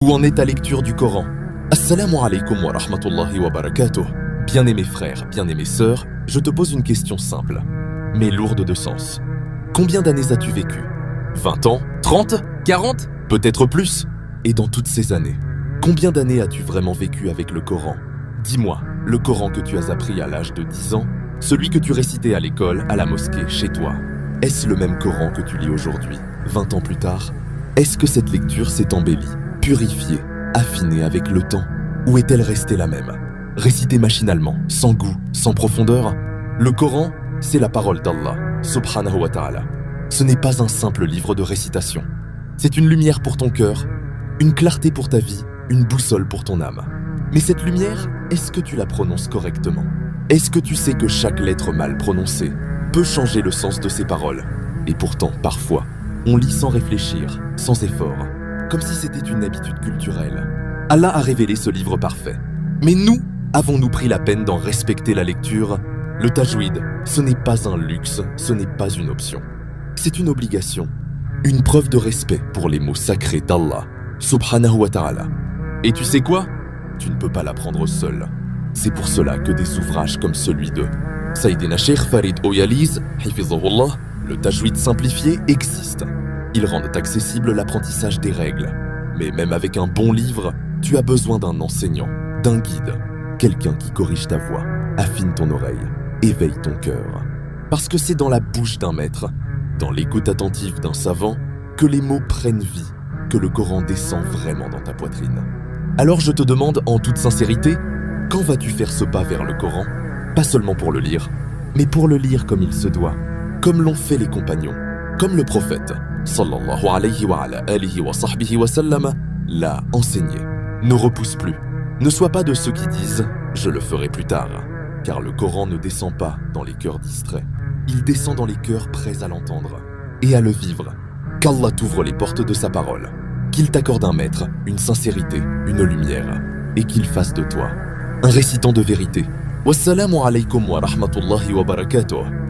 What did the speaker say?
Où en est ta lecture du Coran? Assalamu alaikum wa rahmatullahi wa barakatuh. Bien-aimés frères, bien-aimées sœurs, je te pose une question simple, mais lourde de sens. Combien d'années as-tu vécu? 20 ans? 30? 40? Peut-être plus? Et dans toutes ces années, combien d'années as-tu vraiment vécu avec le Coran? Dis-moi, le Coran que tu as appris à l'âge de 10 ans, celui que tu récitais à l'école, à la mosquée, chez toi, est-ce le même Coran que tu lis aujourd'hui, 20 ans plus tard? Est-ce que cette lecture s'est embellie, purifiée, affinée avec le temps? Ou est-elle restée la même, récitée machinalement, sans goût, sans profondeur? Le Coran, c'est la parole d'Allah, subhanahu wa ta'ala. Ce n'est pas un simple livre de récitation. C'est une lumière pour ton cœur, une clarté pour ta vie, une boussole pour ton âme. Mais cette lumière, est-ce que tu la prononces correctement? Est-ce que tu sais que chaque lettre mal prononcée peut changer le sens de ses paroles? Et pourtant, parfois, on lit sans réfléchir, sans effort, comme si c'était une habitude culturelle. Allah a révélé ce livre parfait. Mais nous, avons-nous pris la peine d'en respecter la lecture? Le tajwid, ce n'est pas un luxe, ce n'est pas une option. C'est une obligation, une preuve de respect pour les mots sacrés d'Allah, subhanahu wa ta'ala. Et tu sais quoi? Tu ne peux pas l'apprendre seul. C'est pour cela que des ouvrages comme celui de Sayyidina Cheikh Farid Oyaliz, hifizahullah, le tajwid simplifié, existent. Ils rendent accessible l'apprentissage des règles. Mais même avec un bon livre, tu as besoin d'un enseignant, d'un guide, quelqu'un qui corrige ta voix, affine ton oreille, éveille ton cœur. Parce que c'est dans la bouche d'un maître, dans l'écoute attentive d'un savant, que les mots prennent vie, que le Coran descend vraiment dans ta poitrine. Alors je te demande en toute sincérité, quand vas-tu faire ce pas vers le Coran? Pas seulement pour le lire, mais pour le lire comme il se doit, comme l'ont fait les compagnons, comme le prophète, sallallahu alayhi wa ala alihi wa sahbihi wa sallam, l'a enseigné. Ne repousse plus. Ne sois pas de ceux qui disent « je le ferai plus tard », car le Coran ne descend pas dans les cœurs distraits. Il descend dans les cœurs prêts à l'entendre et à le vivre. Qu'Allah t'ouvre les portes de sa parole, qu'il t'accorde un maître, une sincérité, une lumière, et qu'il fasse de toi un récitant de vérité. Wassalamu alaikum wa rahmatullahi wa barakatuh.